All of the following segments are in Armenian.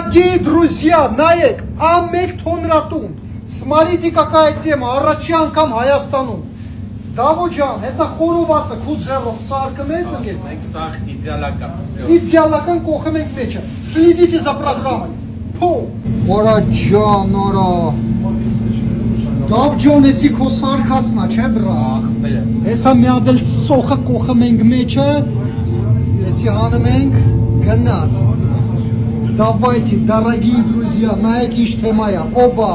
Дорогие друзья, նայեք, ամեկ թոնրատուն, смотрите какая тема, առաջի անգամ Հայաստանում, Դավո ջան, հեսա խորովածը քուձերով սարկը մեզ ընկել։ Մենք սաղ իդեալական։ Իդեալական կողմ ենք մեջը, следите за программой, փո, որա ջան, որա, Դավ ջան, եսի քո սարկացնա, չէ բրա, հեսա մի ադել սոխը կողմ ենք մեջը, եսի հանում ենք, գնաց, давайте, дорогие друзья, նայեք ինչ թեմա է, օբա,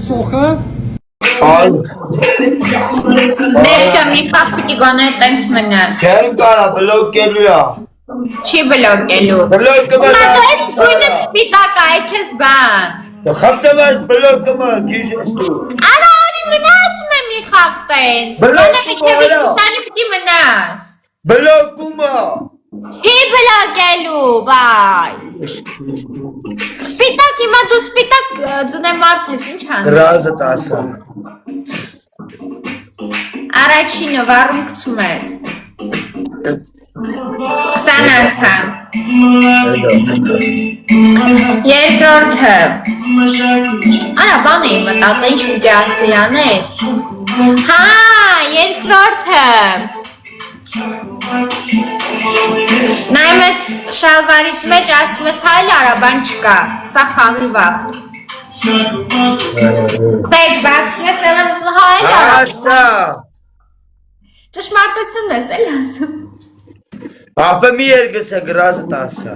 Սոխը Դե վշա մի պապուտի գոնե տենց մնաս Չեմ կարա բլոկելու է Չի բլոկելու Բլոկը Մա դու ես գույնը սպիտակ այք ես բան Խապտեմ ես բլոկը գիշ ես դու Արա արի մնասում է մի խաղ տենց Մանա միջև իսպիտանի պիտի մնաս Բլոկումը Չի բլոկելու, վայ Սպիտակ, իմա դու սպիտակ ձնե մարդ ես, ինչ հան Ռազը տասը Առաջինը վառում կցում ես 20 անգամ Երկրորդը Արա բան էի մտածը, ինչ ուտի ասեյաներ Հա, երկրորդը Նայում ես շալվարիտ մեջ ասում ես հայլ արաբան չկա, սա խաղի վաղտ Բայց բացում ես նեվեն ասում հայլ արաբան Ասա Ճշմարտությունն ես էլ ասում Ապը մի երգծը գրազը տասը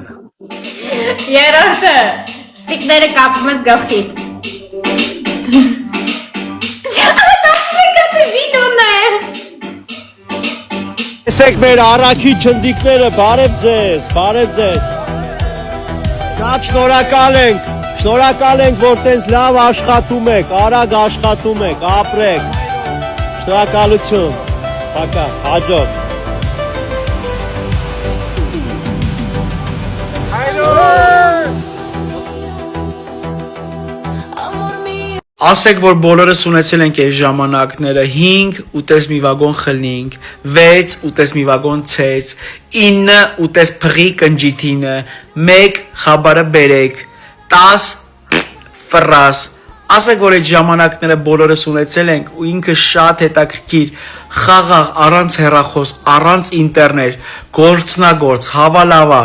Երորդը Ստիկները կապում ես գվխիտ Տասում է կապի վինուն է Տեսեք մեր առաքի չնդիկները, բարև ձեզ Շատ շնորհակալ ենք, որ տենց լավ աշխատում եք, արագ աշխատում եք, ապրեք Շնորհակալություն, պակա, հաջող Ասեք, որ բոլորս ունեցել ենք այս ժամանակները 5 ուտես մի վագոն խլնինք, 6 ուտես մի վագոն ցեց, 9 ուտես փղի կնջիթինը, 1 խաբարը բերեք, 10 ֆրաս։ Ասեք, որ այդ ժամանակները բոլորս ունեցել ենք ու ինքը շատ հետաքրքիր, խաղաղ, առանց հեռախոս, առանց ինտերնետ, գործնագործ, հավալավա,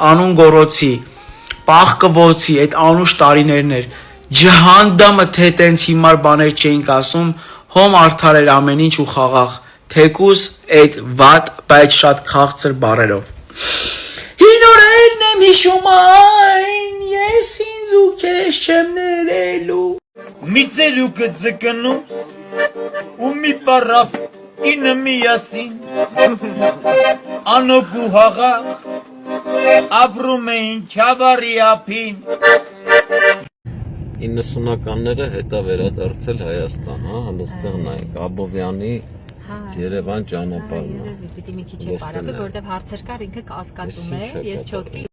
անուն գորոցի, պաղկվոցի, այդ անուշ տարիներն էր Ջհանդամը թե տենց հիմար բաներ չէինք ասում, հոմ արդար էր ամեն ինչ ու խաղաղ, թեկուս այդ վատ, բայց շատ քաղցր բարերով։ Հինորերն եմ հիշում այն, ես ինձ ու քեզ չեմ ներելու։ Մի ծերուկը ձկնում, ու մի պարավ ինը միասին, անոք ու հաղաղ, ապրում էին Չավարի ափին, 90-ականները հետա վերադարձել Հայաստան, հա, հանդստեղ նայեք, Աբովյանի Երևան ճանապարհն է։ Պիտի մի քիչ պարապի, որտեվ հարցեր կար, ինքը կասկածում է, ես չոտի։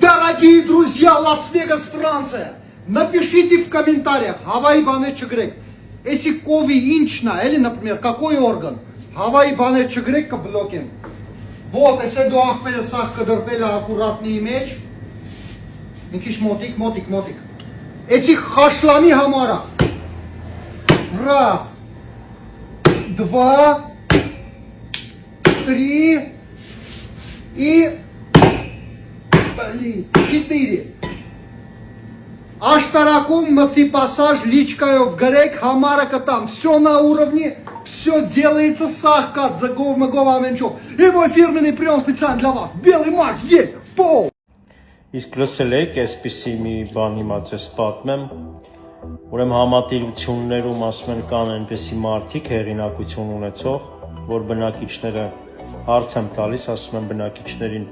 Дорогие друзья, Лас-Вегас, Франция, напишите в комментариях, Հավայի բաներ չգրեք, если կովի ինչն է, էլի, например, какой орган, Հավայի բաներ չգրեք կբլոկեմ, вот, если դու աղբերը սաղ կդրտել է ակուրատնի մեջ, մի քիչ մոտիկ, Если хашлами хамара. Раз, два, три и 4. Аштаракум, маси пассаж, личкаев, грек, хамара катам. Все на уровне, все делается сахкат, загов-магов-аменчок. И мой фирменный прием специально для вас. Белый маг здесь, пол. Իսկ լսել եք, այսպիսի մի բան իմաց ես պատմեմ, ուրեմն համատիրություններում ասում են կան այնպիսի մարդիկ հեղինակություն ունեցող, որ բնակիչները հարց եմ տալիս, ասում են բնակիչներին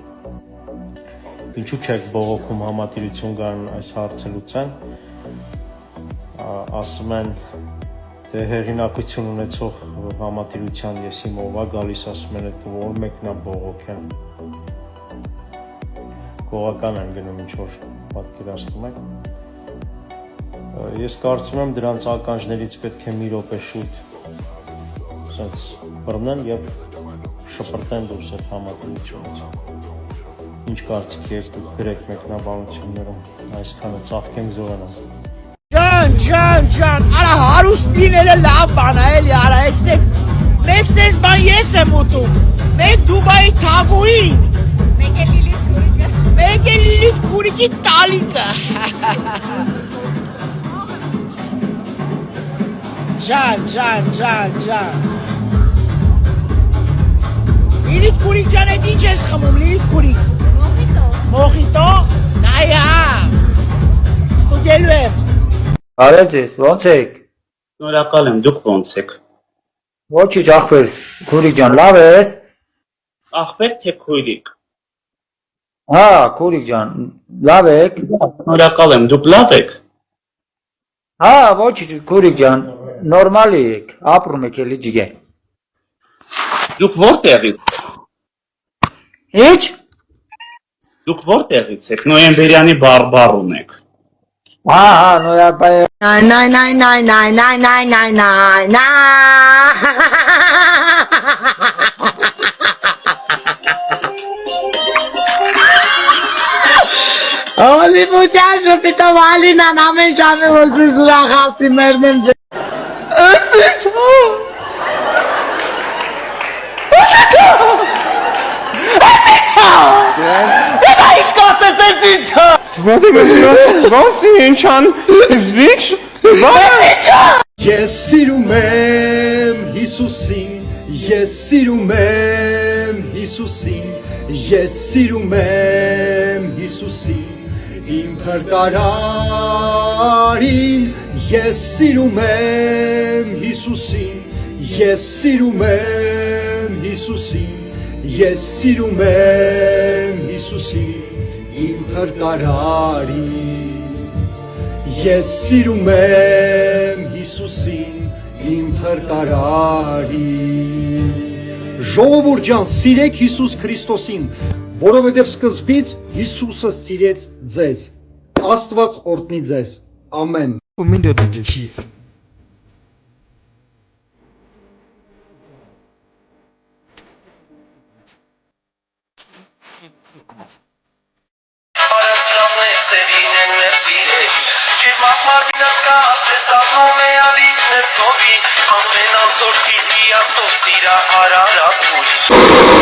ինչու չեք բողոքում համատիրություն գան այս հարցը լուծեն, ասում են դե հեղինակություն ունեցող համատիրության ես իմ ով է գալիս, ասում են այդ որ մեկն է բողոքեն Կողական են գնում ինչ-որ պատկերացնում եք Ես կարծում եմ դրանց ականջներից պետք է մի րոպե շուտ բռնեն և շպրտեն դուրս այդ համատեղությունից։ Ինչ կարծիք եք դուք գրեք մեկնաբանություններում, այսքանը ծաղկենք զորանալ։ Ջան, արա հարուստ լինելը լավ բան է, էլի, արա, այսպես մեկ սենց բան ես եմ ուտում, մեկ Դուբայի թագուին, մեկ է Լիլիթ քուրիկի տալիկը։ Ջան։ Լիլիթ քուրիկ ջան, այդ ինչ ես խմում, Լիլիթ քուրիկ։ Մոխիտո, նայա, ստուգելու եմ։ Բարև ձեզ, ո՞նց եք։ Շնորհակալ եմ, դուք ո՞նց եք։ Ոչինչ ախպեր, քուրիկ ջան, լավ ես։ Ախպեր թե քույրիկ։ Հա, քուրիկ ջան, լավ եք։ Շնորհակալ եմ, դուք լավ եք։ Հա, ոչինչ քուրիկ ջան, նորմալի եք, ապրում եք էլի ջիգեր։ Դուք որտեղից։ Ինչ։ Դուք որտեղից եք։ Նոյեմբերյանի բարբար ունեք։ Հա, նոյաբայ։ Հոլիվուդյան շփիտով Ալինան ամեն ժամը որ ձեզ ուրախացի մերնեմ ձեզ։ Ես սիրում եմ Հիսուսին, ես սիրում եմ Հիսուսին, ես սիրում եմ Հիսուսին, իմ փրկարարին, ես սիրում եմ Հիսուսին, ես սիրում եմ Հիսուսին, ես սիրում եմ Հիսուսին, իմ փրկարարին, ես սիրում եմ Հիսուսին, իմ փրկարարին։ Ժողովուրդ ջան, սիրեք Հիսուս Քրիստոսին, որովհետև սկզբից Հիսուսը սիրեց ձեզ։ Աստված օրհնի ձեզ։ Ամեն։ Ամեն անցորդի հիացնող սիրա հարարապույր